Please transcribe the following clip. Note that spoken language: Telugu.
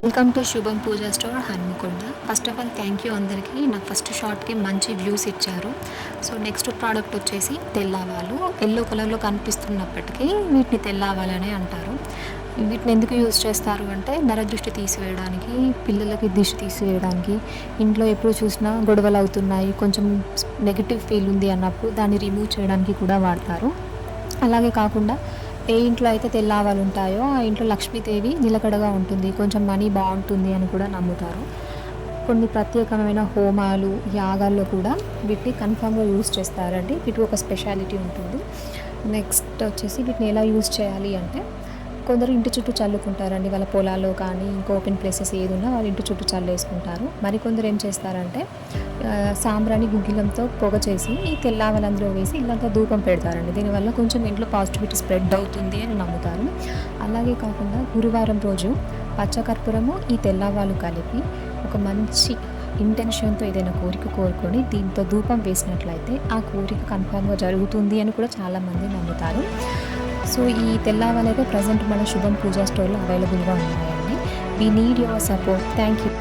Welcome to Shubham Puja store Hanmakonda. First of all thank you అందరికీ. నాకు ఫస్ట్ షార్ట్కి మంచి వ్యూస్ ఇచ్చారు. సో నెక్స్ట్ ప్రోడక్ట్ వచ్చేసి తెల్లావాలు. ఎల్లో కలర్లో కనిపిస్తున్నప్పటికీ వీటిని తెల్లావాలనే అంటారు. వీటిని ఎందుకు యూజ్ చేస్తారు అంటే నరదృష్టి తీసివేయడానికి, పిల్లలకి దిష్టి తీసివేయడానికి, ఇంట్లో ఎప్పుడు చూసినా గొడవలు అవుతున్నాయి, కొంచెం నెగిటివ్ ఫీల్ ఉంది అన్నప్పుడు దాన్ని రిమూవ్ చేయడానికి కూడా వాడతారు. అలాగే కాకుండా ఏ ఇంట్లో అయితే తెల్లావాలు ఉంటాయో ఆ ఇంట్లో లక్ష్మీదేవి నిలకడగా ఉంటుంది, కొంచెం మనీ బాగుంటుంది అని కూడా నమ్ముతారు. కొన్ని ప్రత్యేకమైన హోమాలు, యాగాల్లో కూడా వీటిని కన్ఫామ్గా యూజ్ చేస్తారండి. వీటికి ఒక స్పెషాలిటీ ఉంటుంది. నెక్స్ట్ వచ్చేసి వీటిని ఎలా యూజ్ చేయాలి అంటే, కొందరు ఇంటి చుట్టూ చల్లుకుంటారండి. వాళ్ళ పొలాల్లో కానీ ఇంకా ఓపెన్ ప్లేసెస్ ఏది ఉన్నా వాళ్ళ ఇంటి చుట్టూ చల్లేసుకుంటారు. మరికొందరు ఏం చేస్తారంటే సాంబ్రాణి గుగ్గిలంతో పొగ చేసి ఈ తెల్లావలు అందులో వేసి ఇల్లంతా ధూపం పెడతారండి. దీనివల్ల కొంచెం ఇంట్లో పాజిటివిటీ స్ప్రెడ్ అవుతుంది అని నమ్ముతారు. అలాగే కాకుండా గురువారం రోజు పచ్చకర్పూరము, ఈ తెల్లవాలు కలిపి ఒక మంచి ఇంటెన్షన్తో ఏదైనా కోరిక కోరుకొని దీంతో ధూపం వేసినట్లయితే ఆ కోరిక కన్ఫామ్గా జరుగుతుంది అని కూడా చాలామంది నమ్ముతారు. సో ఈ తెల్లవాలు అయితే ప్రజెంట్ మన శుభం పూజా స్టోర్లో అవైలబుల్గా ఉన్నాయండి. We need your support. Thank you.